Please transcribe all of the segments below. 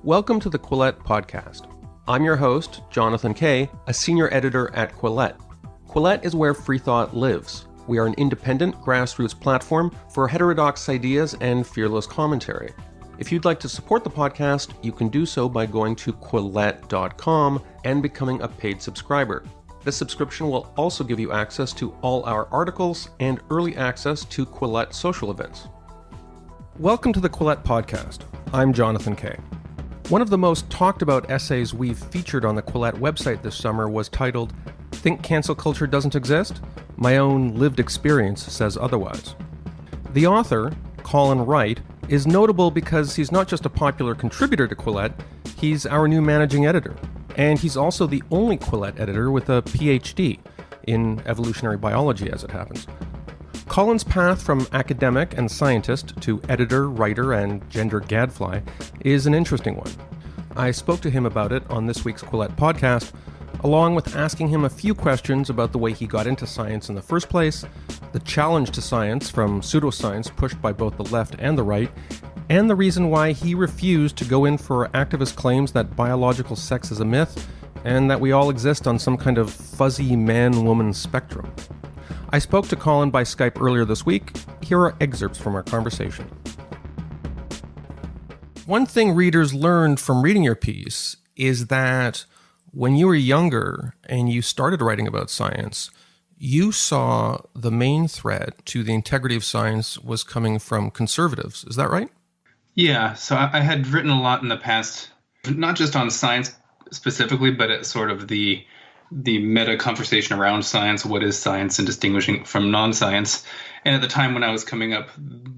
Welcome to the Quillette podcast. I'm your host, Jonathan Kay, a senior editor at Quillette. Quillette is where free thought lives. We are an independent grassroots platform for heterodox ideas and fearless commentary. If you'd like to support the podcast, you can do so by going to quillette.com and becoming a paid subscriber. This subscription will also give you access to all our articles and early access to Quillette social events. Welcome to the Quillette podcast. I'm Jonathan Kay. One of the most talked about essays we've featured on the Quillette website this summer was titled, "Think Cancel Culture Doesn't Exist? My Own Lived Experience Says Otherwise." The author, Colin Wright, is notable because he's not just a popular contributor to Quillette, he's our new managing editor. And he's also the only Quillette editor with a PhD in evolutionary biology, as it happens. Colin's path from academic and scientist to editor, writer, and gender gadfly is an interesting one. I spoke to him about it on this week's Quillette podcast, along with asking him a few questions about the way he got into science in the first place, the challenge to science from pseudoscience pushed by both the left and the right, and the reason why he refused to go in for activist claims that biological sex is a myth and that we all exist on some kind of fuzzy man-woman spectrum. I spoke to Colin by Skype earlier this week. Here are excerpts from our conversation. One thing readers learned from reading your piece is that when you were younger and you started writing about science, you saw the main threat to the integrity of science was coming from conservatives. Is that right? Yeah, so I had written a lot in the past, not just on science specifically, but at sort of the meta conversation around science, what is science, and distinguishing from non-science. And at the time when I was coming up,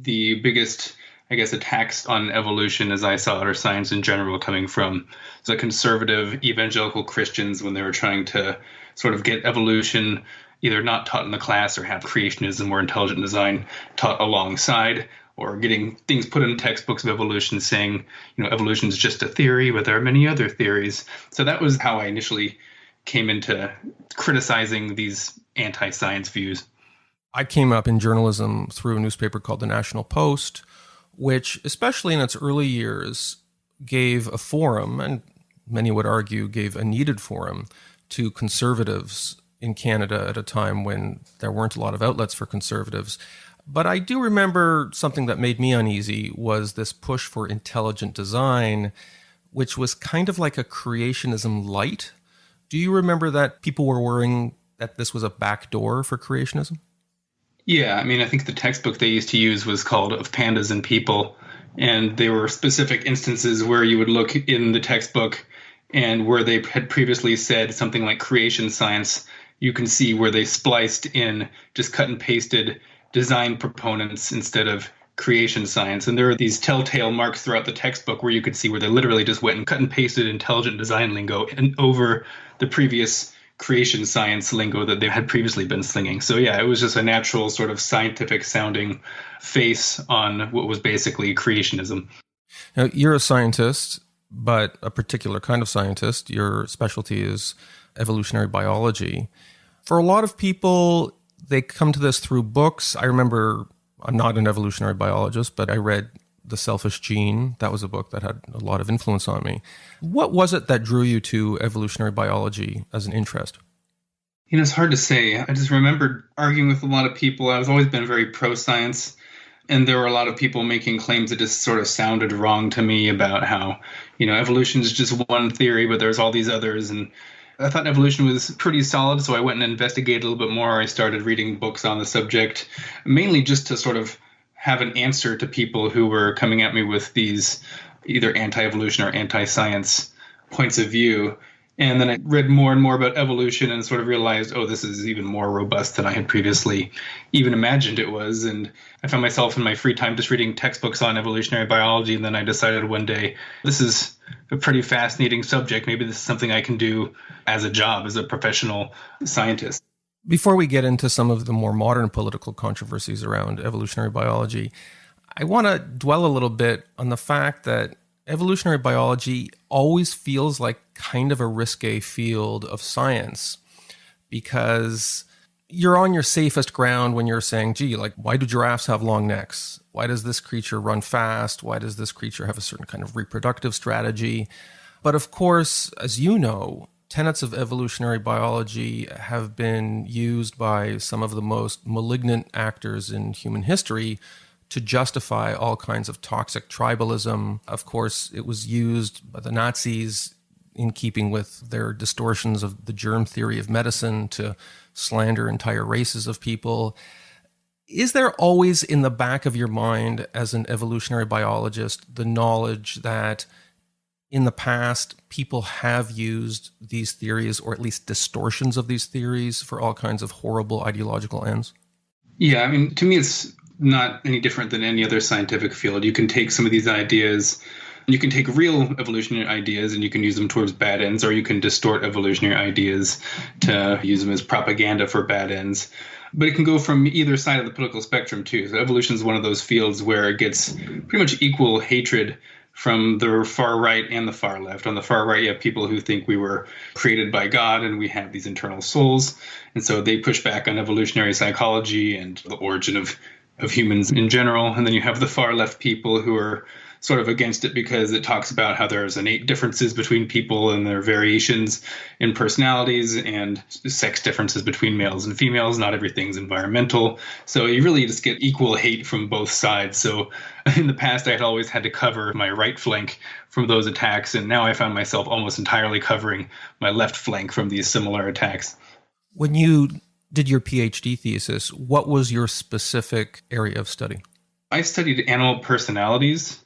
the biggest, attacks on evolution as I saw it, or science in general, coming from the conservative evangelical Christians when they were trying to sort of get evolution either not taught in the class or have creationism or intelligent design taught alongside, or getting things put in textbooks of evolution saying, evolution is just a theory, but there are many other theories. So that was how I initially came into criticizing these anti-science views. I came up in journalism through a newspaper called the National Post, which, especially in its early years, gave a forum, and many would argue gave a needed forum, to conservatives in Canada at a time when there weren't a lot of outlets for conservatives. But I do remember something that made me uneasy was this push for intelligent design, which was kind of like a creationism light. Do you remember that people were worrying that this was a backdoor for creationism? Yeah, I think the textbook they used to use was called Of Pandas and People, and there were specific instances where you would look in the textbook and where they had previously said something like creation science, you can see where they spliced in, just cut and pasted design proponents instead of creation science. And there are these telltale marks throughout the textbook where you could see where they literally just went and cut and pasted intelligent design lingo and over the previous creation science lingo that they had previously been slinging. So yeah, it was just a natural sort of scientific sounding face on what was basically creationism. Now, you're a scientist, but a particular kind of scientist. Your specialty is evolutionary biology. For a lot of people, they come to this through books. I remember, I'm not an evolutionary biologist, but I read The Selfish Gene. That was a book that had a lot of influence on me. What was it that drew you to evolutionary biology as an interest? It's hard to say. I just remembered arguing with a lot of people. I've always been very pro-science, and there were a lot of people making claims that just sort of sounded wrong to me about how, evolution is just one theory, but there's all these others. And I thought evolution was pretty solid, so I went and investigated a little bit more. I started reading books on the subject, mainly just to sort of have an answer to people who were coming at me with these either anti-evolution or anti-science points of view. And then I read more and more about evolution and sort of realized, oh, this is even more robust than I had previously even imagined it was. And I found myself in my free time just reading textbooks on evolutionary biology. And then I decided one day, this is a pretty fascinating subject. Maybe this is something I can do as a job, as a professional scientist. Before we get into some of the more modern political controversies around evolutionary biology, I want to dwell a little bit on the fact that evolutionary biology always feels like kind of a risque field of science because you're on your safest ground when you're saying, gee, like, why do giraffes have long necks? Why does this creature run fast? Why does this creature have a certain kind of reproductive strategy? But of course, as you know, tenets of evolutionary biology have been used by some of the most malignant actors in human history to justify all kinds of toxic tribalism. Of course, it was used by the Nazis in keeping with their distortions of the germ theory of medicine to slander entire races of people. Is there always in the back of your mind as an evolutionary biologist the knowledge that in the past people have used these theories, or at least distortions of these theories, for all kinds of horrible ideological ends? Yeah, I mean, to me, it's not any different than any other scientific field. You can take some of these ideas, you can take real evolutionary ideas and you can use them towards bad ends, or you can distort evolutionary ideas to use them as propaganda for bad ends. But it can go from either side of the political spectrum too. So evolution is one of those fields where it gets pretty much equal hatred from the far right and the far left. On the far right, you have people who think we were created by God and we have these internal souls. And so they push back on evolutionary psychology and the origin of humans in general. And then you have the far left people who are sort of against it because it talks about how there's innate differences between people and there are variations in personalities and sex differences between males and females. Not everything's environmental. So you really just get equal hate from both sides. So in the past, I had always had to cover my right flank from those attacks. And now I found myself almost entirely covering my left flank from these similar attacks. When you did your PhD thesis, what was your specific area of study? I studied animal personalities.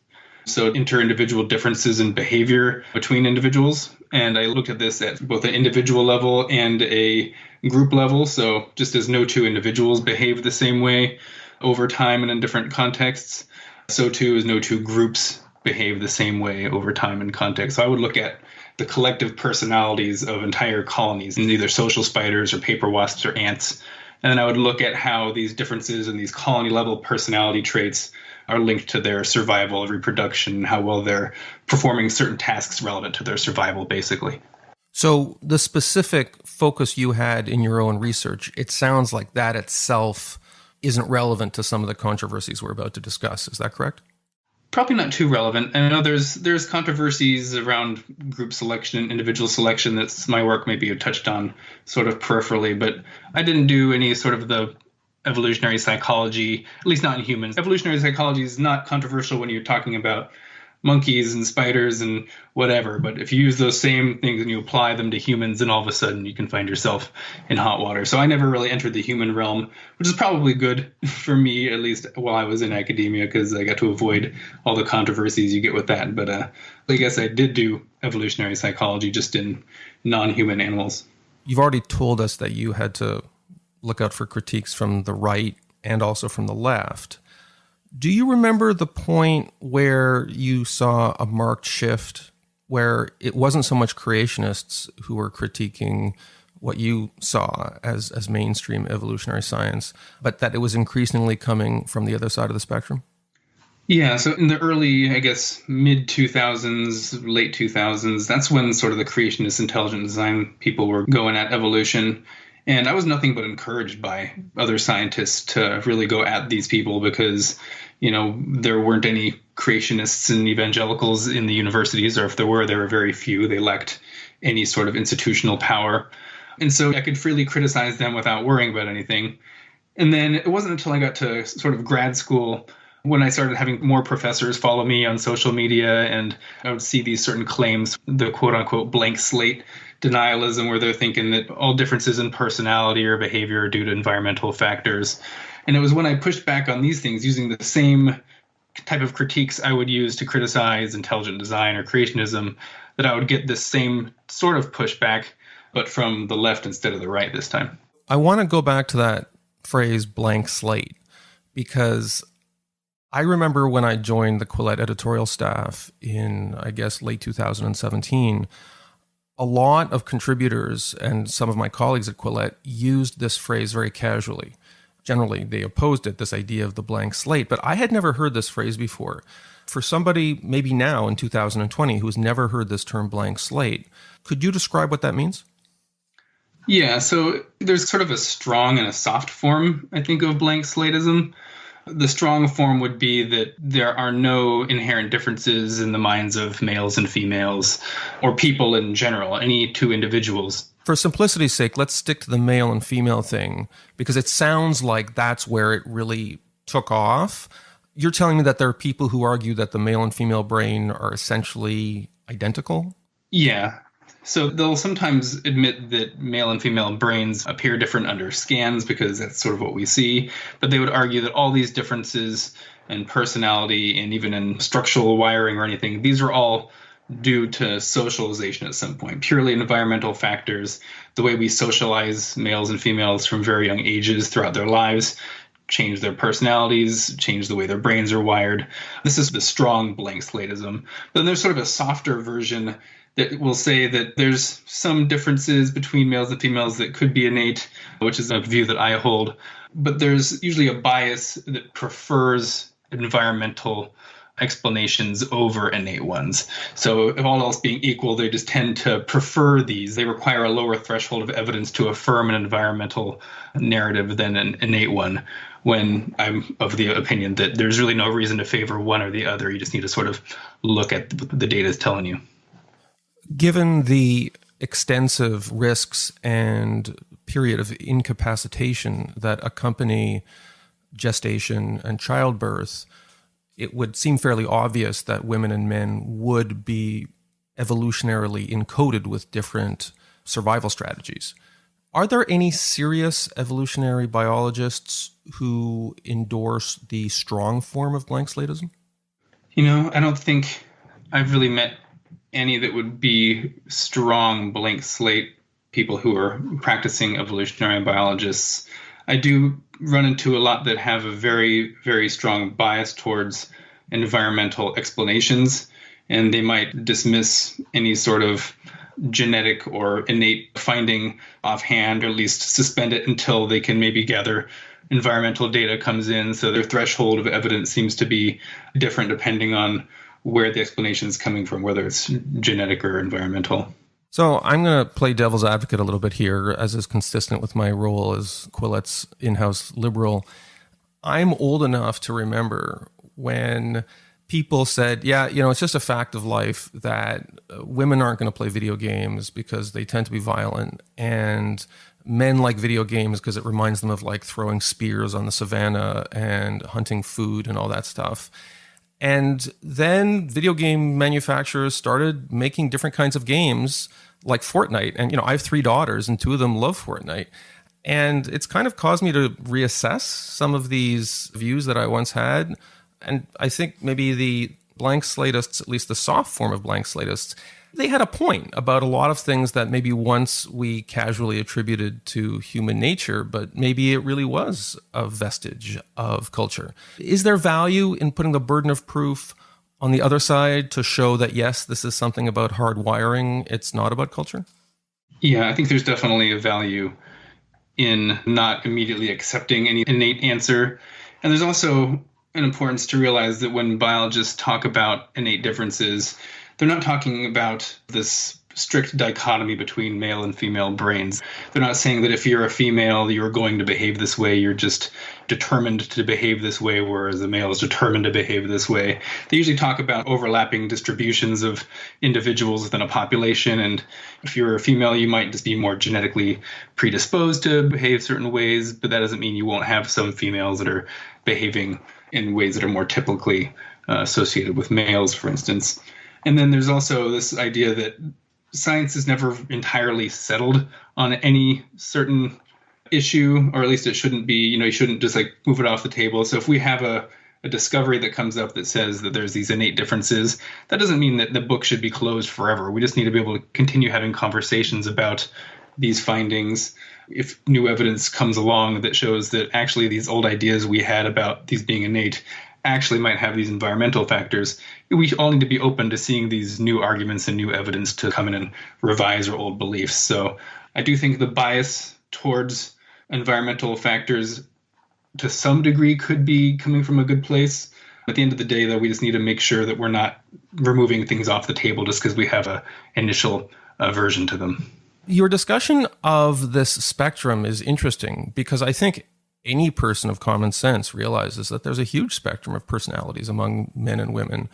So inter-individual differences in behavior between individuals. And I looked at this at both an individual level and a group level. So just as no two individuals behave the same way over time and in different contexts, so too as no two groups behave the same way over time and context. So I would look at the collective personalities of entire colonies, in either social spiders or paper wasps or ants. And then I would look at how these differences in these colony level personality traits are linked to their survival, reproduction, how well they're performing certain tasks relevant to their survival, basically. So the specific focus you had in your own research, it sounds like that itself isn't relevant to some of the controversies we're about to discuss. Is that correct? Probably not too relevant. I know there's controversies around group selection, individual selection that's my work maybe touched on sort of peripherally, but I didn't do any sort of the evolutionary psychology, at least not in humans. Evolutionary psychology is not controversial when you're talking about monkeys and spiders and whatever, but if you use those same things and you apply them to humans, then all of a sudden you can find yourself in hot water. So I never really entered the human realm, which is probably good for me, at least while I was in academia, because I got to avoid all the controversies you get with that. But I guess I did do evolutionary psychology just in non-human animals. You've already told us that you had to look out for critiques from the right and also from the left. Do you remember the point where you saw a marked shift where it wasn't so much creationists who were critiquing what you saw as mainstream evolutionary science, but that it was increasingly coming from the other side of the spectrum? Yeah, so in the early, I guess, mid-2000s, late 2000s, that's when sort of the creationist intelligent design people were going at evolution. And I was nothing but encouraged by other scientists to really go at these people because, you know, there weren't any creationists and evangelicals in the universities, or if there were very few. They lacked any sort of institutional power. And so I could freely criticize them without worrying about anything. And then it wasn't until I got to sort of grad school when I started having more professors follow me on social media, and I would see these certain claims, the quote unquote blank slate denialism, where they're thinking that all differences in personality or behavior are due to environmental factors. And it was when I pushed back on these things using the same type of critiques I would use to criticize intelligent design or creationism that I would get this same sort of pushback, but from the left instead of the right this time. I want to go back to that phrase blank slate, because I remember when I joined the Quillette editorial staff in, I guess, late 2017, a lot of contributors and some of my colleagues at Quillette used this phrase very casually. Generally, they opposed it, this idea of the blank slate, but I had never heard this phrase before. For somebody maybe now in 2020 who's never heard this term blank slate, could you describe what that means? Yeah, so there's sort of a strong and a soft form, I think, of blank slatism. The strong form would be that there are no inherent differences in the minds of males and females or people in general, any two individuals. For simplicity's sake, let's stick to the male and female thing, because it sounds like that's where it really took off. You're telling me that there are people who argue that the male and female brain are essentially identical? Yeah. So they'll sometimes admit that male and female brains appear different under scans because that's sort of what we see. But they would argue that all these differences in personality and even in structural wiring or anything, these are all due to socialization at some point, purely environmental factors. The way we socialize males and females from very young ages throughout their lives change their personalities, change the way their brains are wired. This is the strong blank slatism. Then there's sort of a softer version that will say that there's some differences between males and females that could be innate, which is a view that I hold. But there's usually a bias that prefers environmental explanations over innate ones. So if all else being equal, they just tend to prefer these. They require a lower threshold of evidence to affirm an environmental narrative than an innate one, when I'm of the opinion that there's really no reason to favor one or the other. You just need to sort of look at what the data is telling you. Given the extensive risks and period of incapacitation that accompany gestation and childbirth, it would seem fairly obvious that women and men would be evolutionarily encoded with different survival strategies. Are there any serious evolutionary biologists who endorse the strong form of blank slatism? I don't think I've really met any that would be strong blank slate people who are practicing evolutionary biologists. I do run into a lot that have a very, very strong bias towards environmental explanations, and they might dismiss any sort of genetic or innate finding offhand, or at least suspend it until they can maybe gather environmental data comes in. So their threshold of evidence seems to be different depending on where the explanation is coming from, whether it's genetic or environmental. So I'm going to play devil's advocate a little bit here, as is consistent with my role as Quillette's in-house liberal. I'm old enough to remember when people said, yeah, it's just a fact of life that women aren't going to play video games because they tend to be violent, and men like video games because it reminds them of like throwing spears on the savannah and hunting food and all that stuff. And then video game manufacturers started making different kinds of games like Fortnite. And, I have 3 daughters and 2 of them love Fortnite. And it's kind of caused me to reassess some of these views that I once had. And I think maybe the blank slatists, at least the soft form of blank slatists, they had a point about a lot of things that maybe once we casually attributed to human nature, but maybe it really was a vestige of culture. Is there value in putting the burden of proof on the other side to show that, yes, this is something about hardwiring, it's not about culture? Yeah, I think there's definitely a value in not immediately accepting any innate answer. And there's also an importance to realize that when biologists talk about innate differences, they're not talking about this strict dichotomy between male and female brains. They're not saying that if you're a female, you're going to behave this way. You're just determined to behave this way, whereas the male is determined to behave this way. They usually talk about overlapping distributions of individuals within a population. And if you're a female, you might just be more genetically predisposed to behave certain ways, but that doesn't mean you won't have some females that are behaving in ways that are more typically associated with males, for instance. And then there's also this idea that science is never entirely settled on any certain issue, or at least it shouldn't be. You shouldn't just like move it off the table. So if we have a discovery that comes up that says that there's these innate differences, that doesn't mean that the book should be closed forever. We just need to be able to continue having conversations about these findings. If new evidence comes along that shows that actually these old ideas we had about these being innate actually might have these environmental factors, we all need to be open to seeing these new arguments and new evidence to come in and revise our old beliefs. So I do think the bias towards environmental factors to some degree could be coming from a good place. At the end of the day, though, we just need to make sure that we're not removing things off the table just because we have an initial aversion to them. Your discussion of this spectrum is interesting because I think any person of common sense realizes that there's a huge spectrum of personalities among men and women.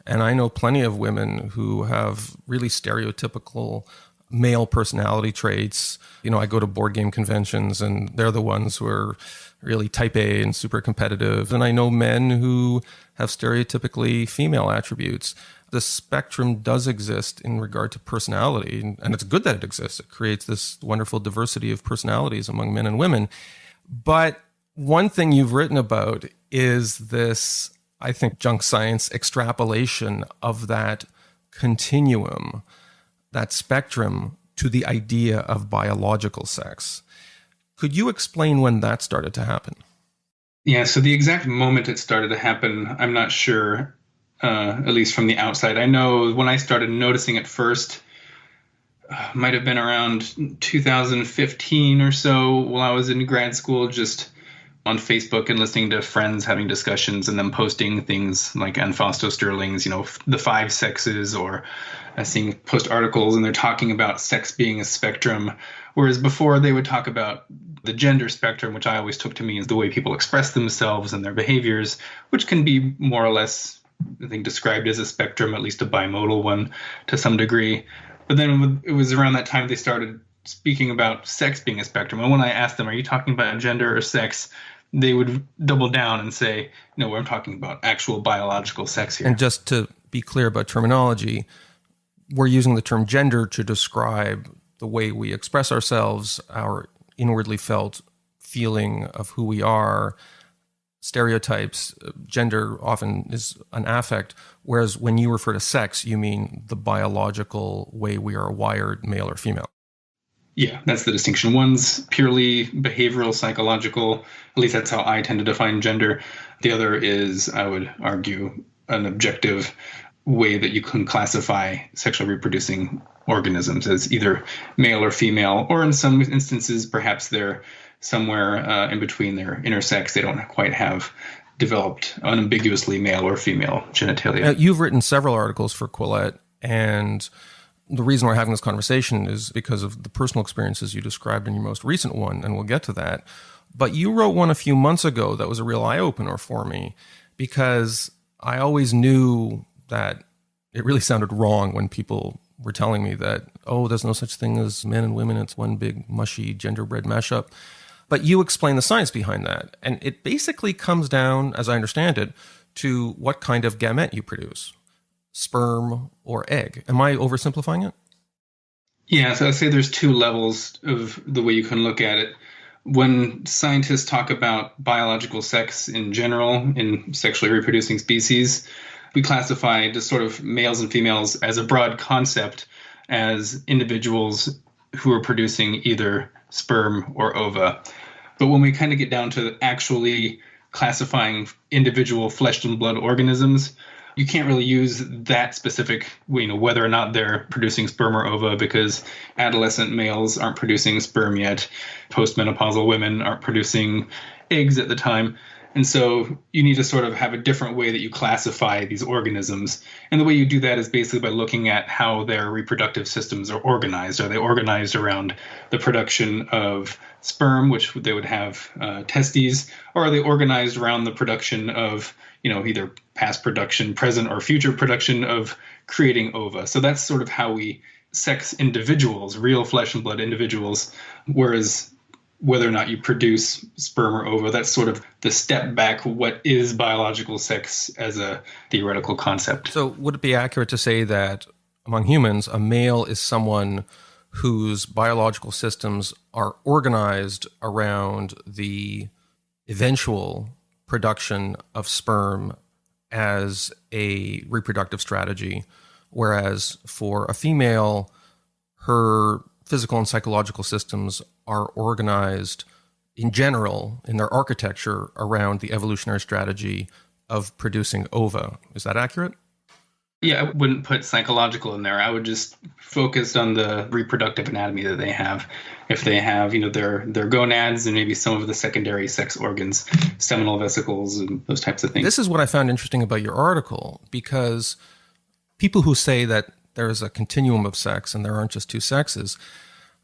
And I know plenty of women who have really stereotypical male personality traits. You know, I go to board game conventions and they're the ones who are really type A and super competitive. And I know men who have stereotypically female attributes. The spectrum does exist in regard to personality, and it's good that it exists. It creates this wonderful diversity of personalities among men and women. But one thing you've written about is this, I think, junk science extrapolation of that continuum, that spectrum, to the idea of biological sex. Could you explain when that started to happen? Yeah, so the exact moment it started to happen, I'm not sure, at least from the outside. I know when I started noticing it first, might have been around 2015 or so while I was in grad school, just on Facebook and listening to friends having discussions and them posting things like Ann Fausto Sterling's, the 5 sexes, or seeing post articles and they're talking about sex being a spectrum. Whereas before they would talk about the gender spectrum, which I always took to mean is the way people express themselves and their behaviors, which can be more or less, I think, described as a spectrum, at least a bimodal one to some degree. But then it was around that time they started speaking about sex being a spectrum. And when I asked them, are you talking about gender or sex? They would double down and say, no, I'm talking about actual biological sex here. And just to be clear about terminology, we're using the term gender to describe the way we express ourselves, our inwardly felt feeling of who we are. Stereotypes, gender often is an affect, whereas when you refer to sex, you mean the biological way we are wired, male or female. Yeah, that's the distinction. One's purely behavioral, psychological, at least that's how I tend to define gender. The other is, I would argue, an objective way that you can classify sexually reproducing organisms as either male or female, or in some instances, perhaps they're somewhere in between, they're intersex. They don't quite have developed unambiguously male or female genitalia. Now, you've written several articles for Quillette, and the reason we're having this conversation is because of the personal experiences you described in your most recent one, and we'll get to that. But you wrote one a few months ago that was a real eye-opener for me, because I always knew that it really sounded wrong when people were telling me that, oh, there's no such thing as men and women, it's one big mushy genderbread mashup. But you explain the science behind that. And it basically comes down, as I understand it, to what kind of gamete you produce, sperm or egg. Am I oversimplifying it? Yeah, so I'd say there's 2 levels of the way you can look at it. When scientists talk about biological sex in general, in sexually reproducing species, we classify just sort of males and females as a broad concept as individuals who are producing either sperm or ova. But when we kind of get down to actually classifying individual flesh and blood organisms, you can't really use that specific, whether or not they're producing sperm or ova, because adolescent males aren't producing sperm yet. Postmenopausal women aren't producing eggs at the time. And so you need to sort of have a different way that you classify these organisms. And the way you do that is basically by looking at how their reproductive systems are organized. Are they organized around the production of sperm, which they would have testes, or are they organized around the production of, either past production, present or future production of creating ova? So that's sort of how we sex individuals, real flesh and blood individuals, whereas whether or not you produce sperm or ova, that's sort of the step back. What is biological sex as a theoretical concept? So would it be accurate to say that among humans, a male is someone whose biological systems are organized around the eventual production of sperm as a reproductive strategy, whereas for a female, her physical and psychological systems are organized in general in their architecture around the evolutionary strategy of producing ova. Is that accurate? Yeah, I wouldn't put psychological in there. I would just focus on the reproductive anatomy that they have. If they have, their gonads and maybe some of the secondary sex organs, seminal vesicles and those types of things. This is what I found interesting about your article, because people who say that there is a continuum of sex and there aren't just 2 sexes,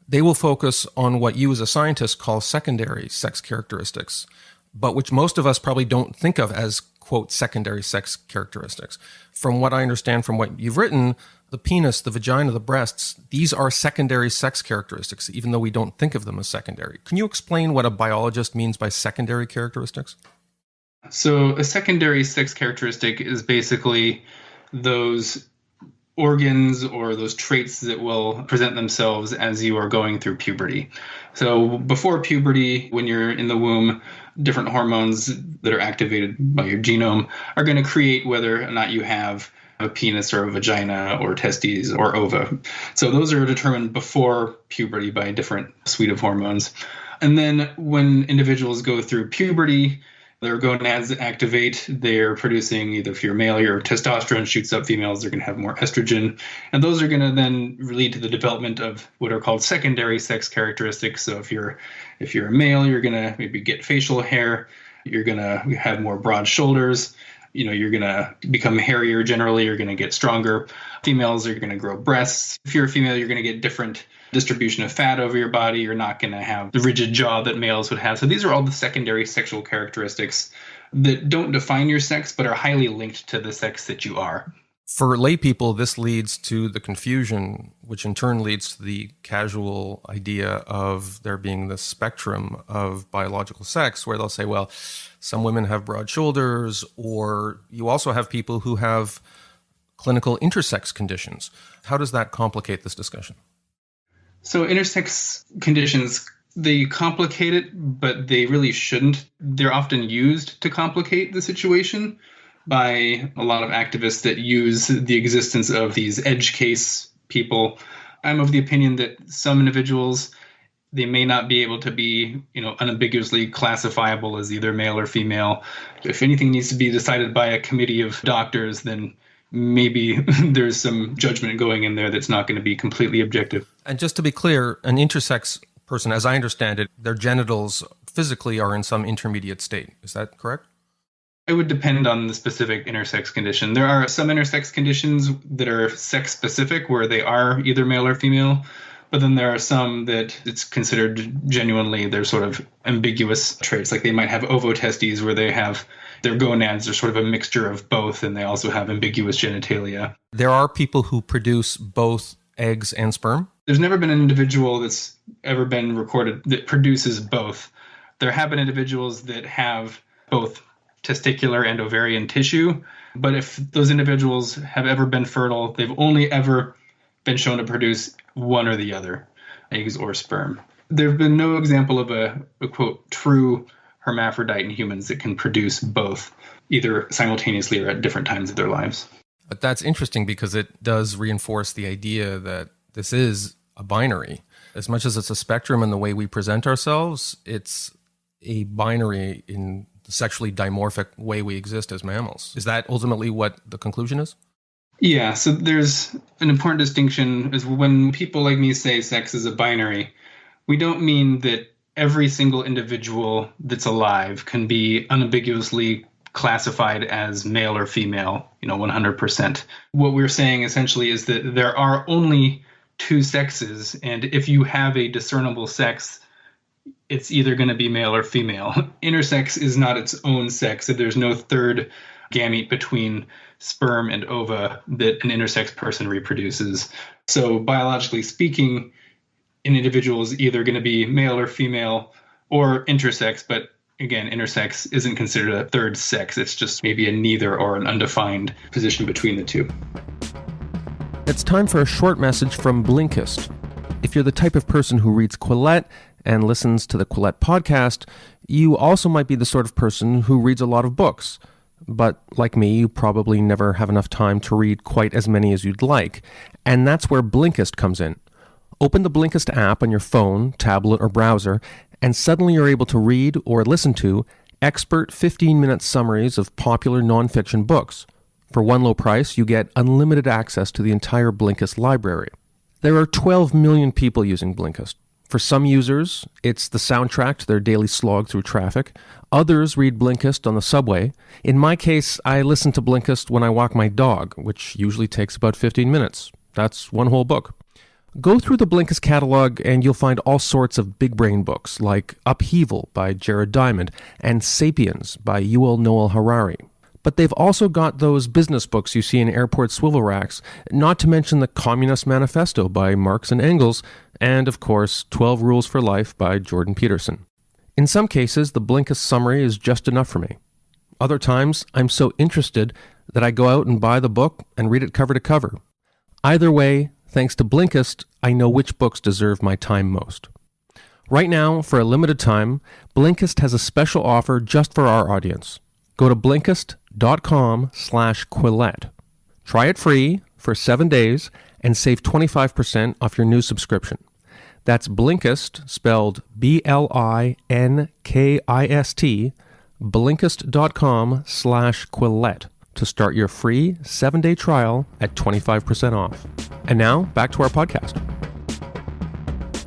they will focus on what you as a scientist call secondary sex characteristics, but which most of us probably don't think of as, quote, secondary sex characteristics. From what I understand from what you've written, the penis, the vagina, the breasts, these are secondary sex characteristics, even though we don't think of them as secondary. Can you explain what a biologist means by secondary characteristics? So a secondary sex characteristic is basically those organs or those traits that will present themselves as you are going through puberty. So before puberty, when you're in the womb, different hormones that are activated by your genome are going to create whether or not you have a penis or a vagina or testes or ova. So those are determined before puberty by a different suite of hormones. And then when individuals go through puberty, their gonads activate. They're producing, either if you're male, your testosterone shoots up. Females, they're going to have more estrogen. And those are going to then lead to the development of what are called secondary sex characteristics. So if you're a male, you're going to maybe get facial hair. You're going to have more broad shoulders. You're going to become hairier generally. You're going to get stronger. Females are going to grow breasts. If you're a female, you're going to get different distribution of fat over your body. You're not going to have the rigid jaw that males would have. So these are all the secondary sexual characteristics that don't define your sex, but are highly linked to the sex that you are. For lay people, this leads to the confusion, which in turn leads to the casual idea of there being this spectrum of biological sex, where they'll say, well, some women have broad shoulders, or you also have people who have clinical intersex conditions. How does that complicate this discussion? So intersex conditions, they complicate it, but they really shouldn't. They're often used to complicate the situation by a lot of activists that use the existence of these edge case people. I'm of the opinion that some individuals, they may not be able to be, unambiguously classifiable as either male or female. If anything needs to be decided by a committee of doctors, then maybe there's some judgment going in there that's not going to be completely objective. And just to be clear, an intersex person, as I understand it, their genitals physically are in some intermediate state. Is that correct? It would depend on the specific intersex condition. There are some intersex conditions that are sex-specific, where they are either male or female, but then there are some that it's considered genuinely they're sort of ambiguous traits. Like they might have ovotestes, where they have their gonads are sort of a mixture of both, and they also have ambiguous genitalia. There are people who produce both eggs and sperm? There's never been an individual that's ever been recorded that produces both. There have been individuals that have both testicular and ovarian tissue, but if those individuals have ever been fertile, they've only ever been shown to produce one or the other, eggs or sperm. There's been no example of a quote, true hermaphrodite in humans that can produce both, either simultaneously or at different times of their lives. But that's interesting because it does reinforce the idea that this is a binary. As much as it's a spectrum in the way we present ourselves, it's a binary in the sexually dimorphic way we exist as mammals. Is that ultimately what the conclusion is? Yeah, so there's an important distinction is when people like me say sex is a binary, we don't mean that every single individual that's alive can be unambiguously classified as male or female, 100%. What we're saying essentially is that there are only two sexes, and if you have a discernible sex, it's either going to be male or female. Intersex is not its own sex. There's no third gamete between sperm and ova that an intersex person reproduces. So biologically speaking, an individual is either going to be male or female or intersex, but again, intersex isn't considered a third sex. It's just maybe a neither or an undefined position between the two. It's time for a short message from Blinkist. If you're the type of person who reads Quillette and listens to the Quillette podcast, you also might be the sort of person who reads a lot of books. But like me, you probably never have enough time to read quite as many as you'd like. And that's where Blinkist comes in. Open the Blinkist app on your phone, tablet, or browser, and suddenly you're able to read or listen to expert 15-minute summaries of popular nonfiction books. For one low price, you get unlimited access to the entire Blinkist library. There are 12 million people using Blinkist. For some users, it's the soundtrack to their daily slog through traffic. Others read Blinkist on the subway. In my case, I listen to Blinkist when I walk my dog, which usually takes about 15 minutes. That's one whole book. Go through the Blinkist catalog and you'll find all sorts of big brain books like Upheaval by Jared Diamond and Sapiens by Yuval Noah Harari. But they've also got those business books you see in airport swivel racks, not to mention the Communist Manifesto by Marx and Engels, and of course, 12 Rules for Life by Jordan Peterson. In some cases, the Blinkist summary is just enough for me. Other times, I'm so interested that I go out and buy the book and read it cover to cover. Either way, thanks to Blinkist, I know which books deserve my time most. Right now, for a limited time, Blinkist has a special offer just for our audience. Go to Blinkist.com/Quillette. Try it free for 7 days and save 25% off your new subscription. That's Blinkist, spelled Blinkist, Blinkist.com/Quillette to start your free 7-day trial at 25% off. And now, back to our podcast.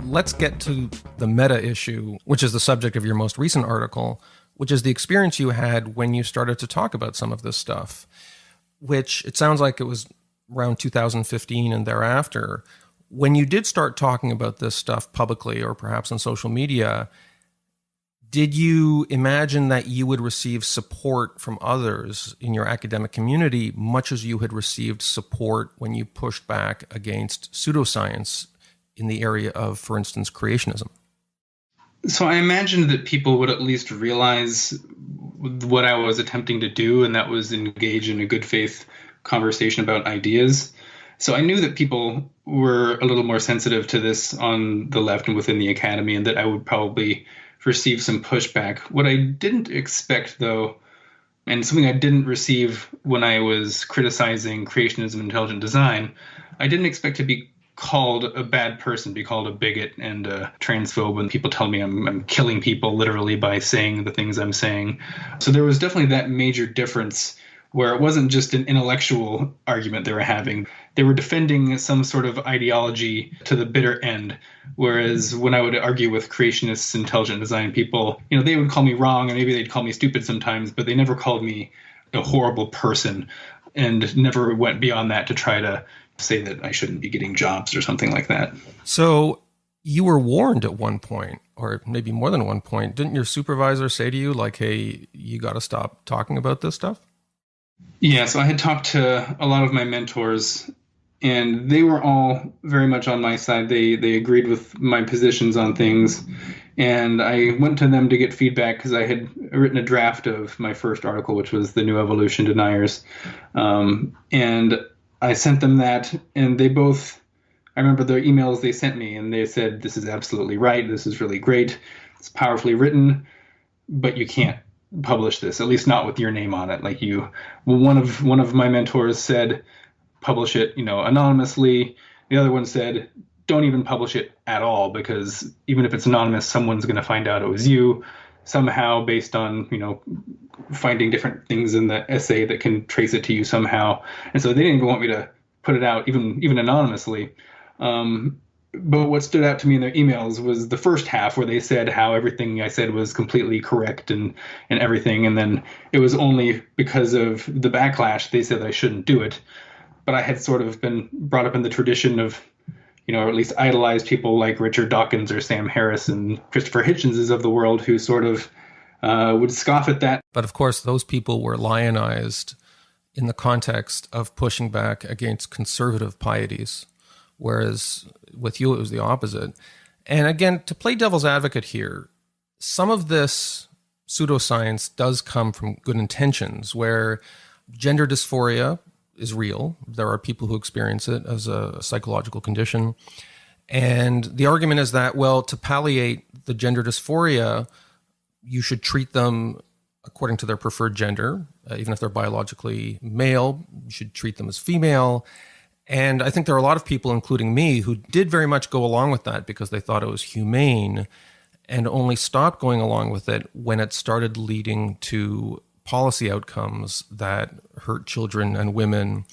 Let's get to the meta issue, which is the subject of your most recent article, which is the experience you had when you started to talk about some of this stuff, which it sounds like it was around 2015 and thereafter. When you did start talking about this stuff publicly or perhaps on social media, did you imagine that you would receive support from others in your academic community, much as you had received support when you pushed back against pseudoscience in the area of, for instance, creationism? So I imagined that people would at least realize what I was attempting to do, and that was engage in a good faith conversation about ideas. So I knew that people were a little more sensitive to this on the left and within the academy, and that I would probably receive some pushback. What I didn't expect, though, and something I didn't receive when I was criticizing creationism and intelligent design, I didn't expect to be called a bad person, be called a bigot and a transphobe when people tell me I'm killing people literally by saying the things I'm saying. So there was definitely that major difference where it wasn't just an intellectual argument they were having. They were defending some sort of ideology to the bitter end. Whereas when I would argue with creationists, intelligent design people, they would call me wrong and maybe they'd call me stupid sometimes, but they never called me a horrible person and never went beyond that to try to say that I shouldn't be getting jobs or something like that. So you were warned at one point, or maybe more than one point. Didn't your supervisor say to you, like, hey, you got to stop talking about this stuff? Yeah, so I had talked to a lot of my mentors, and they were all very much on my side. They agreed with my positions on things, and I went to them to get feedback because I had written a draft of my first article, which was The New Evolution Deniers, and I sent them that, and they both, I remember the emails they sent me, and they said, this is absolutely right, this is really great, it's powerfully written, but you can't publish this, at least not with your name on it. Like one of my mentors said, publish it, anonymously. The other one said, don't even publish it at all, because even if it's anonymous, someone's going to find out it was you somehow based on, finding different things in the essay that can trace it to you somehow. And so they didn't even want me to put it out even anonymously. But what stood out to me in their emails was the first half where they said how everything I said was completely correct and everything. And then it was only because of the backlash they said I shouldn't do it. But I had sort of been brought up in the tradition of, or at least idolized people like Richard Dawkins or Sam Harris and Christopher Hitchens of the world who sort of would scoff at that. But of course, those people were lionized in the context of pushing back against conservative pieties, whereas with you, it was the opposite. And again, to play devil's advocate here, some of this pseudoscience does come from good intentions, where gender dysphoria is real. There are people who experience it as a psychological condition. And the argument is that, well, to palliate the gender dysphoria, you should treat them according to their preferred gender. Even if they're biologically male, you should treat them as female. And I think there are a lot of people, including me, who did very much go along with that because they thought it was humane, and only stopped going along with it when it started leading to policy outcomes that hurt children and women,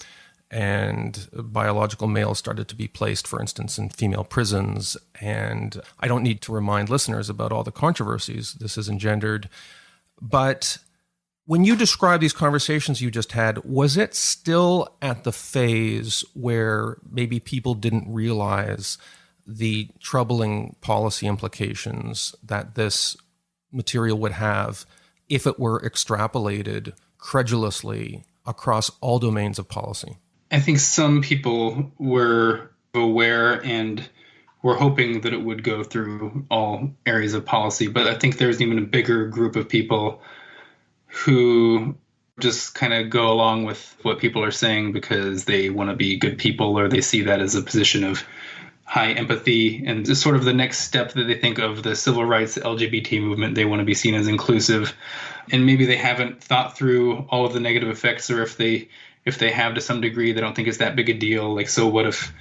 and biological males started to be placed, for instance, in female prisons. And I don't need to remind listeners about all the controversies this has engendered. But When you describe these conversations you just had, was it still at the phase where maybe people didn't realize the troubling policy implications that this material would have if it were extrapolated credulously across all domains of policy? I think some people were aware and were hoping that it would go through all areas of policy, but I think there's even a bigger group of people who just kind of go along with what people are saying because they want to be good people, or they see that as a position of high empathy. And it's sort of the next step that they think of the civil rights, the LGBT movement. They want to be seen as inclusive. And maybe they haven't thought through all of the negative effects, or if they have to some degree, they don't think it's that big a deal. Like, so what if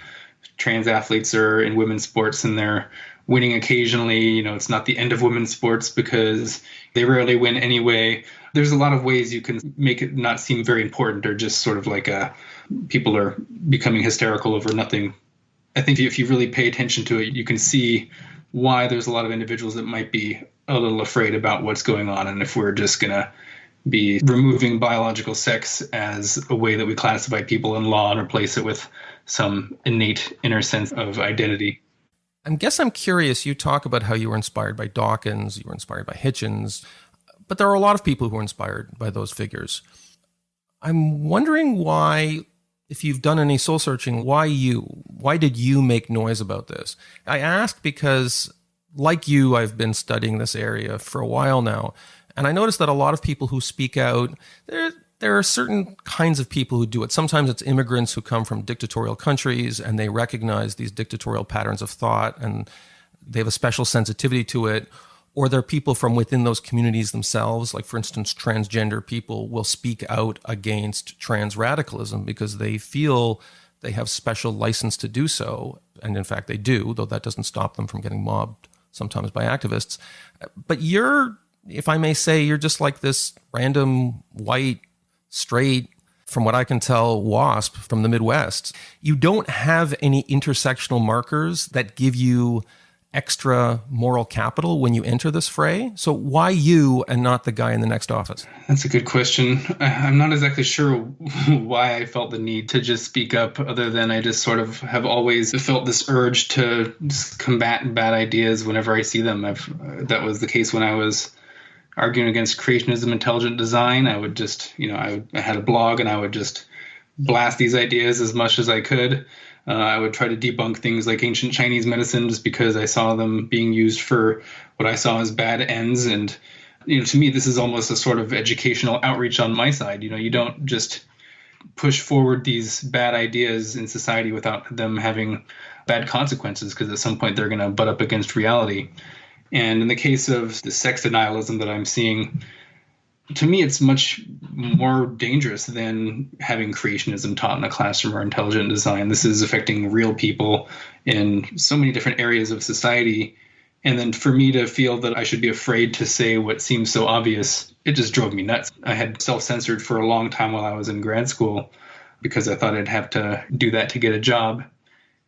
trans athletes are in women's sports and they're winning occasionally? It's not the end of women's sports because they rarely win anyway. There's a lot of ways you can make it not seem very important, or just sort of like people are becoming hysterical over nothing. I think if you really pay attention to it, you can see why there's a lot of individuals that might be a little afraid about what's going on. And if we're just going to be removing biological sex as a way that we classify people in law and replace it with some innate inner sense of identity. I guess I'm curious, you talk about how you were inspired by Dawkins, you were inspired by Hitchens, but there are a lot of people who are inspired by those figures. I'm wondering why, if you've done any soul searching, why did you make noise about this? I ask because, like you, I've been studying this area for a while now, and I noticed that a lot of people who speak out, there are certain kinds of people who do it. Sometimes it's immigrants who come from dictatorial countries and they recognize these dictatorial patterns of thought and they have a special sensitivity to it. Or there are people from within those communities themselves, like, for instance, transgender people will speak out against trans radicalism because they feel they have special license to do so. And in fact, they do, though that doesn't stop them from getting mobbed sometimes by activists. But you're, if I may say, you're just like this random white, straight, from what I can tell, WASP from the Midwest. You don't have any intersectional markers that give you extra moral capital when you enter this fray. So why you and not the guy in the next office? That's a good question. I'm not exactly sure why I felt the need to just speak up, other than I just sort of have always felt this urge to just combat bad ideas whenever I see them. That was the case when I was arguing against creationism, intelligent design. I would just, I had a blog and I would just blast these ideas as much as I could. I would try to debunk things like ancient Chinese medicine just because I saw them being used for what I saw as bad ends. And, to me, this is almost a sort of educational outreach on my side. You don't just push forward these bad ideas in society without them having bad consequences, because at some point they're going to butt up against reality. And in the case of the sex denialism that I'm seeing, to me, it's much more dangerous than having creationism taught in a classroom or intelligent design. This is affecting real people in so many different areas of society. And then for me to feel that I should be afraid to say what seems so obvious, it just drove me nuts. I had self-censored for a long time while I was in grad school because I thought I'd have to do that to get a job.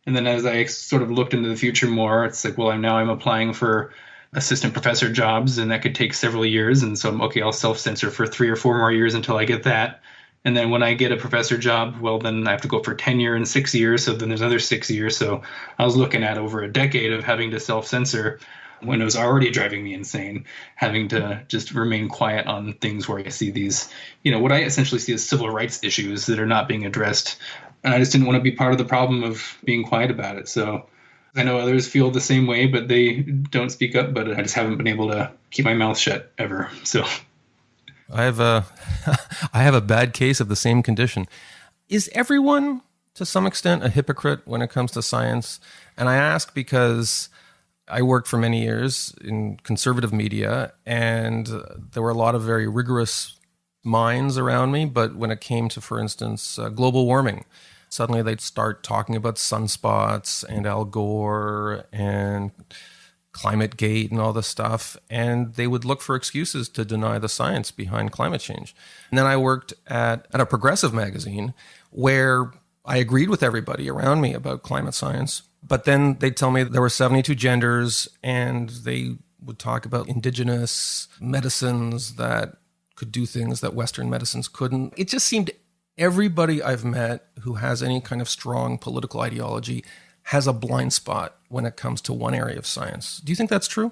And then as I sort of looked into the future more, it's like, well, I'm applying for assistant professor jobs, and that could take several years. And so I'll self-censor for 3 or 4 more years until I get that. And then when I get a professor job, well, then I have to go for tenure in 6 years. So then there's another 6 years. So I was looking at over a decade of having to self-censor when it was already driving me insane, having to just remain quiet on things where I see these, what I essentially see as civil rights issues that are not being addressed. And I just didn't want to be part of the problem of being quiet about it. So I know others feel the same way, but they don't speak up. But I just haven't been able to keep my mouth shut ever. So I have a bad case of the same condition. Is everyone, to some extent, a hypocrite when it comes to science? And I ask because I worked for many years in conservative media, and there were a lot of very rigorous minds around me. But when it came to, for instance, global warming, suddenly they'd start talking about sunspots and Al Gore and ClimateGate and all this stuff, and they would look for excuses to deny the science behind climate change. And then I worked at a progressive magazine where I agreed with everybody around me about climate science, but then they'd tell me there were 72 genders, and they would talk about indigenous medicines that could do things that Western medicines couldn't. It just seemed everybody I've met who has any kind of strong political ideology has a blind spot when it comes to one area of science. Do you think that's true?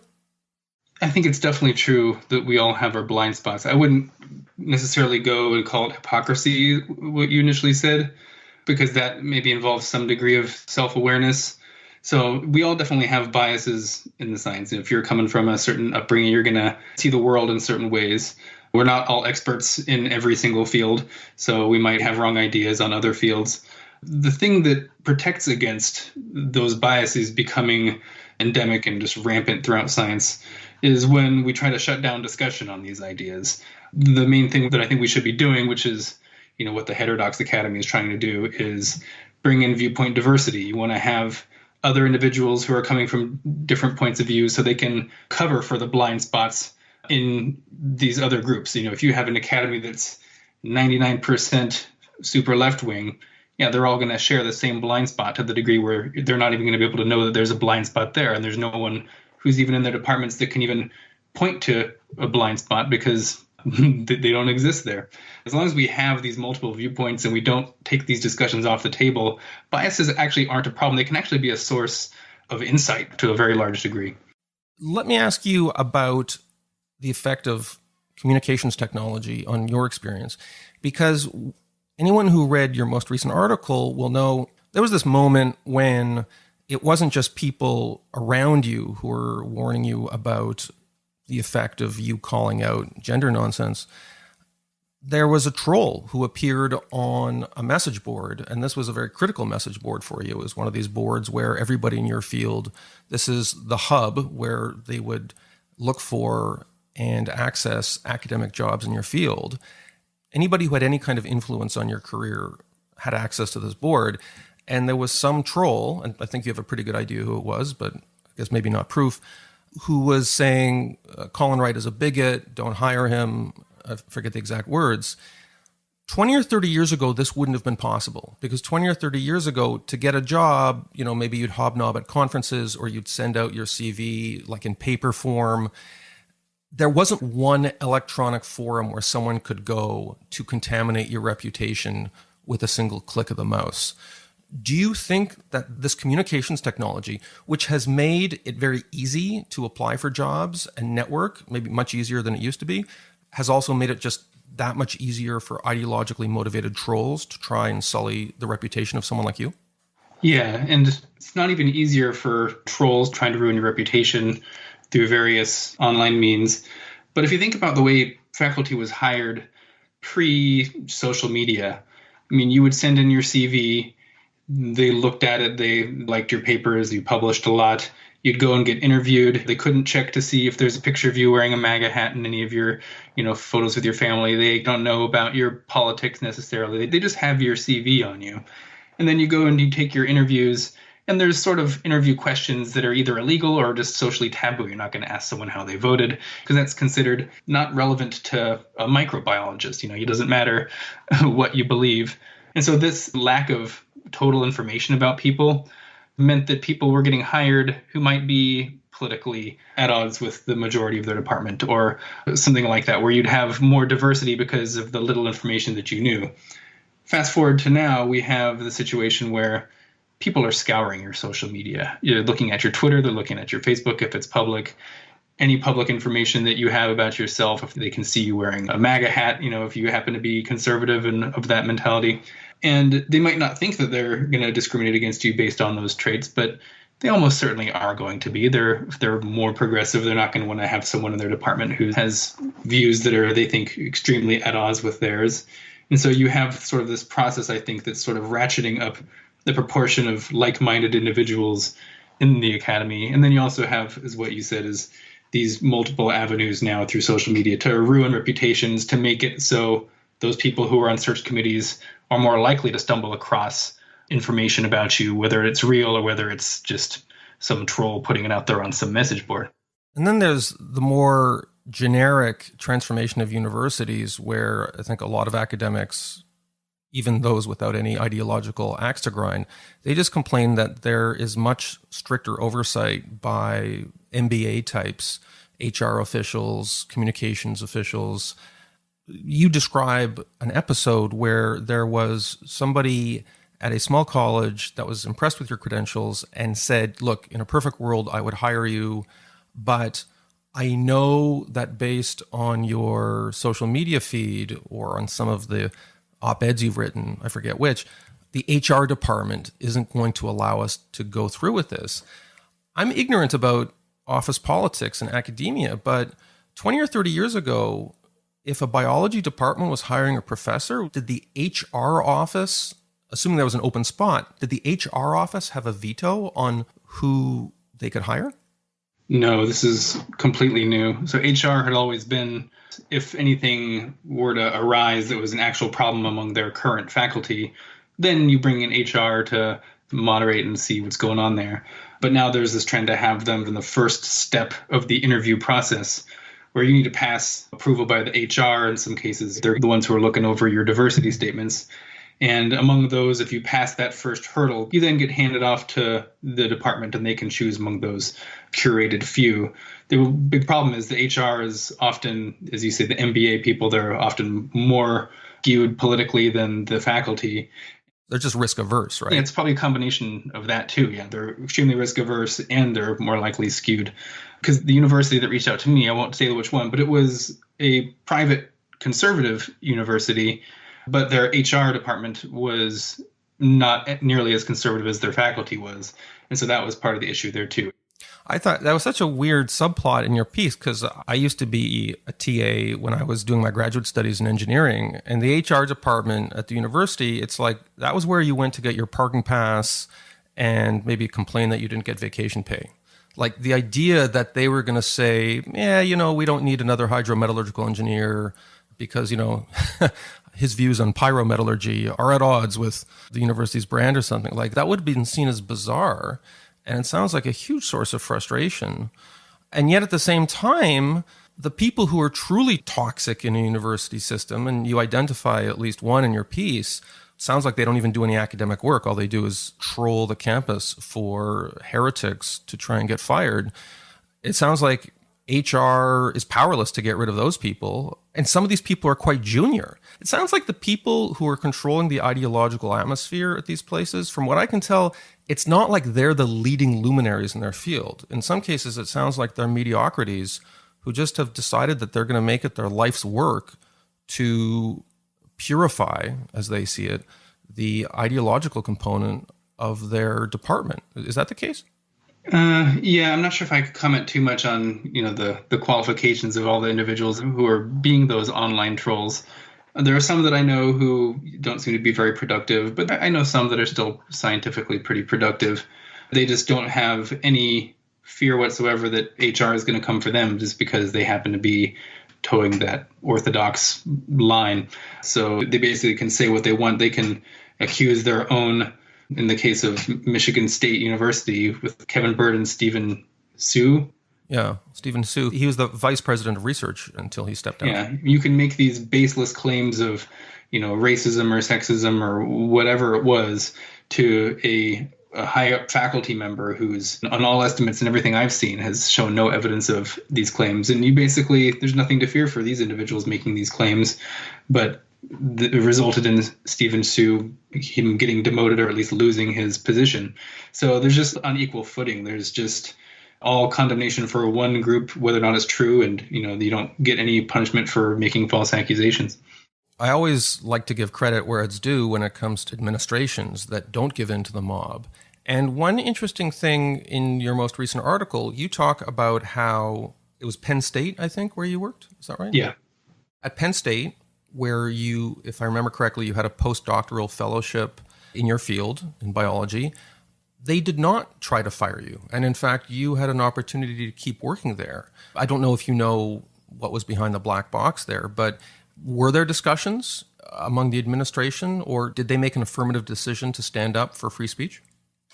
I think it's definitely true that we all have our blind spots. I wouldn't necessarily go and call it hypocrisy, what you initially said, because that maybe involves some degree of self-awareness. So we all definitely have biases in the science. If you're coming from a certain upbringing, you're going to see the world in certain ways. We're not all experts in every single field, so we might have wrong ideas on other fields. The thing that protects against those biases becoming endemic and just rampant throughout science is when we try to shut down discussion on these ideas. The main thing that I think we should be doing, which is, what the Heterodox Academy is trying to do, is bring in viewpoint diversity. You want to have other individuals who are coming from different points of view so they can cover for the blind spots in these other groups. If you have an academy that's 99% super left-wing, they're all going to share the same blind spot to the degree where they're not even going to be able to know that there's a blind spot there. And there's no one who's even in their departments that can even point to a blind spot because they don't exist there. As long as we have these multiple viewpoints and we don't take these discussions off the table, biases actually aren't a problem. They can actually be a source of insight to a very large degree. Let me ask you about the effect of communications technology on your experience, because anyone who read your most recent article will know there was this moment when it wasn't just people around you who were warning you about the effect of you calling out gender nonsense. There was a troll who appeared on a message board, and this was a very critical message board for you. It was one of these boards where everybody in your field, this is the hub where they would look for and access academic jobs in your field. Anybody who had any kind of influence on your career had access to this board. And there was some troll, and I think you have a pretty good idea who it was, but I guess maybe not proof, who was saying Colin Wright is a bigot, don't hire him. I forget the exact words. 20 or 30 years ago, this wouldn't have been possible, because 20 or 30 years ago, to get a job, maybe you'd hobnob at conferences or you'd send out your CV like in paper form. There wasn't one electronic forum where someone could go to contaminate your reputation with a single click of the mouse. Do you think that this communications technology, which has made it very easy to apply for jobs and network, maybe much easier than it used to be, has also made it just that much easier for ideologically motivated trolls to try and sully the reputation of someone like you? Yeah, and it's not even easier for trolls trying to ruin your reputation through various online means. But if you think about the way faculty was hired pre-social media, you would send in your CV, they looked at it, they liked your papers, you published a lot, you'd go and get interviewed. They couldn't check to see if there's a picture of you wearing a MAGA hat in any of your, photos with your family. They don't know about your politics necessarily. They just have your CV on you. And then you go and you take your interviews, and there's sort of interview questions that are either illegal or just socially taboo. You're not going to ask someone how they voted because that's considered not relevant to a microbiologist. It doesn't matter what you believe. And so this lack of total information about people meant that people were getting hired who might be politically at odds with the majority of their department or something like that, where you'd have more diversity because of the little information that you knew. Fast forward to now, we have the situation where people are scouring your social media. You're looking at your Twitter, they're looking at your Facebook if it's public. Any public information that you have about yourself, if they can see you wearing a MAGA hat, if you happen to be conservative and of that mentality. And they might not think that they're going to discriminate against you based on those traits, but they almost certainly are going to be. If they're more progressive, they're not going to want to have someone in their department who has views that are, they think, extremely at odds with theirs. And so you have sort of this process, I think, that's sort of ratcheting up the proportion of like-minded individuals in the academy. And then you also have, as what you said, is these multiple avenues now through social media to ruin reputations, to make it so those people who are on search committees are more likely to stumble across information about you, whether it's real or whether it's just some troll putting it out there on some message board. And then there's the more generic transformation of universities, where I think a lot of academics, even those without any ideological axe to grind, they just complain that there is much stricter oversight by MBA types, HR officials, communications officials, you describe an episode where there was somebody at a small college that was impressed with your credentials and said, look, in a perfect world, I would hire you, but I know that based on your social media feed or on some of the op-eds you've written, I forget which, the HR department isn't going to allow us to go through with this. I'm ignorant about office politics and academia, but 20 or 30 years ago, if a biology department was hiring a professor, did the HR office, assuming there was an open spot, did the HR office have a veto on who they could hire? No, this is completely new. So HR had always been, if anything were to arise that was an actual problem among their current faculty, then you bring in HR to moderate and see what's going on there. But now there's this trend to have them in the first step of the interview process, where you need to pass approval by the HR. In some cases, they're the ones who are looking over your diversity statements. And among those, if you pass that first hurdle, you then get handed off to the department and they can choose among those curated few. The big problem is the HR is often, as you say, the MBA people, they're often more skewed politically than the faculty. They're just risk averse, right? Yeah, it's probably a combination of that too. Yeah, they're extremely risk averse and they're more likely skewed. Because the university that reached out to me, I won't say which one, but it was a private conservative university, but their HR department was not nearly as conservative as their faculty was. And so that was part of the issue there too. I thought that was such a weird subplot in your piece, because I used to be a TA when I was doing my graduate studies in engineering, and the HR department at the university, it's like that was where you went to get your parking pass and maybe complain that you didn't get vacation pay. Like the idea that they were going to say, yeah, we don't need another hydrometallurgical engineer because, his views on pyrometallurgy are at odds with the university's brand or something, like that would have been seen as bizarre. And it sounds like a huge source of frustration. And yet at the same time, the people who are truly toxic in a university system, and you identify at least one in your piece, sounds like they don't even do any academic work. All they do is troll the campus for heretics to try and get fired. It sounds like HR is powerless to get rid of those people. And some of these people are quite junior. It sounds like the people who are controlling the ideological atmosphere at these places, from what I can tell, it's not like they're the leading luminaries in their field. In some cases, it sounds like they're mediocrities who just have decided that they're going to make it their life's work to purify, as they see it, the ideological component of their department. Is that the case? Yeah, I'm not sure if I could comment too much on, the qualifications of all the individuals who are being those online trolls. There are some that I know who don't seem to be very productive, but I know some that are still scientifically pretty productive. They just don't have any fear whatsoever that HR is going to come for them just because they happen to be towing that orthodox line. So they basically can say what they want. They can accuse their own. In the case of Michigan State University with Kevin Bird and Stephen Sue. Yeah, Stephen Sue. He was the vice president of research until he stepped down. Yeah, you can make these baseless claims of, racism or sexism or whatever it was to a high-up faculty member who's, on all estimates and everything I've seen, has shown no evidence of these claims. And there's nothing to fear for these individuals making these claims, but it resulted in Stephen Sue, him getting demoted or at least losing his position. So there's just unequal footing. There's just all condemnation for one group, whether or not it's true, and you don't get any punishment for making false accusations. I always like to give credit where it's due when it comes to administrations that don't give in to the mob. And one interesting thing in your most recent article, you talk about how it was Penn State, I think, where you worked. Is that right? Yeah. At Penn State, where you, if I remember correctly, you had a postdoctoral fellowship in your field in biology, they did not try to fire you. And in fact, you had an opportunity to keep working there. I don't know if you know what was behind the black box there, but were there discussions among the administration, or did they make an affirmative decision to stand up for free speech?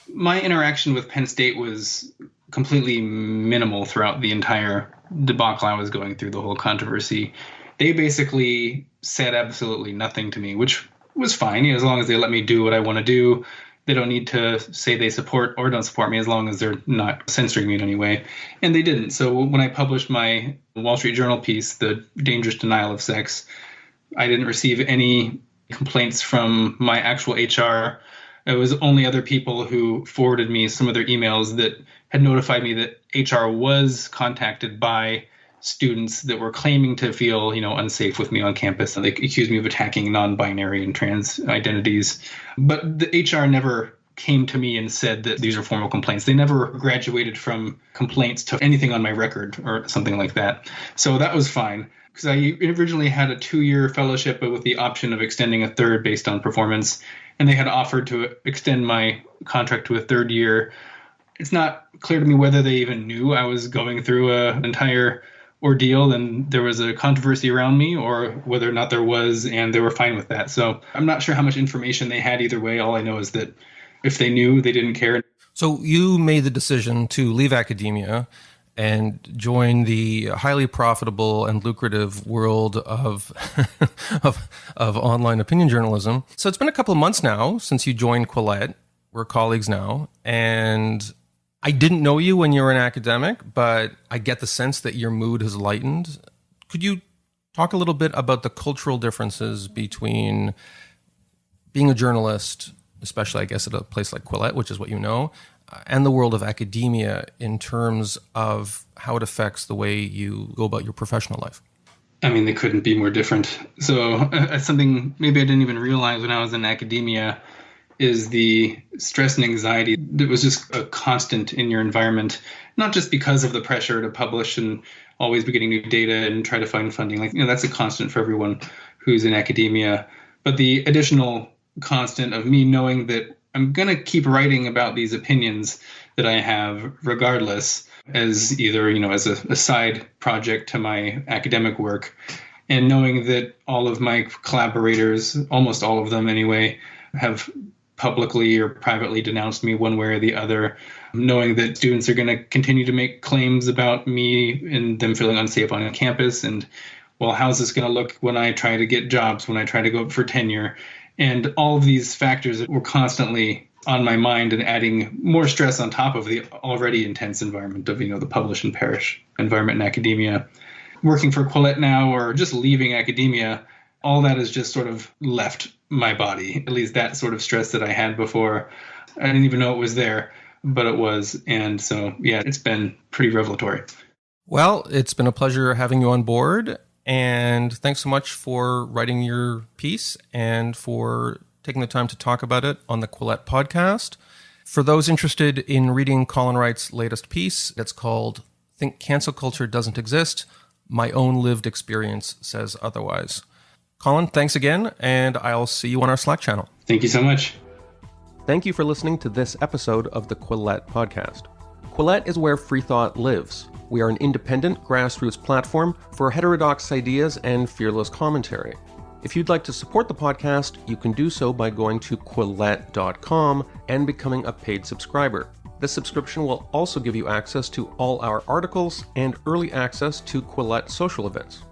My interaction with Penn State was completely minimal throughout the entire debacle I was going through, the whole controversy. They basically said absolutely nothing to me, which was fine. As long as they let me do what I want to do, they don't need to say they support or don't support me as long as they're not censoring me in any way. And they didn't. So when I published my Wall Street Journal piece, The Dangerous Denial of Sex, I didn't receive any complaints from my actual HR. It was only other people who forwarded me some of their emails that had notified me that HR was contacted by students that were claiming to feel, unsafe with me on campus. And they accused me of attacking non-binary and trans identities. But the HR never came to me and said that these are formal complaints. They never graduated from complaints to anything on my record or something like that. So that was fine. Because I originally had a 2-year fellowship, but with the option of extending a third based on performance. And they had offered to extend my contract to a third year. It's not clear to me whether they even knew I was going through an entire ordeal and there was a controversy around me, or whether or not there was, and they were fine with that. So I'm not sure how much information they had either way. All I know is that if they knew, they didn't care. So you made the decision to leave academia and join the highly profitable and lucrative world of, of online opinion journalism. So it's been a couple of months now since you joined Quillette. We're colleagues now. And I didn't know you when you were an academic, but I get the sense that your mood has lightened. Could you talk a little bit about the cultural differences between being a journalist, especially, I guess, at a place like Quillette, which is what you know, and the world of academia in terms of how it affects the way you go about your professional life? I mean, they couldn't be more different. So something maybe I didn't even realize when I was in academia is the stress and anxiety that was just a constant in your environment, not just because of the pressure to publish and always be getting new data and try to find funding. That's a constant for everyone who's in academia. But the additional constant of me knowing that I'm going to keep writing about these opinions that I have regardless, as either, as a side project to my academic work, and knowing that all of my collaborators, almost all of them anyway, have publicly or privately denounced me one way or the other, knowing that students are going to continue to make claims about me and them feeling unsafe on campus. And, well, how's this going to look when I try to get jobs, when I try to go up for tenure? And all of these factors were constantly on my mind and adding more stress on top of the already intense environment of, the publish and perish environment in academia. Working for Quillette now, or just leaving academia, all that has just sort of left my body, at least that sort of stress that I had before. I didn't even know it was there, but it was. And so, yeah, it's been pretty revelatory. Well, it's been a pleasure having you on board. And thanks so much for writing your piece and for taking the time to talk about it on the Quillette podcast. For those interested in reading Colin Wright's latest piece, it's called Think Cancel Culture Doesn't Exist. My Own Lived Experience Says Otherwise. Colin, thanks again, and I'll see you on our Slack channel. Thank you so much. Thank you for listening to this episode of the Quillette podcast. Quillette is where free thought lives. We are an independent grassroots platform for heterodox ideas and fearless commentary. If you'd like to support the podcast, you can do so by going to quillette.com and becoming a paid subscriber. This subscription will also give you access to all our articles and early access to Quillette social events.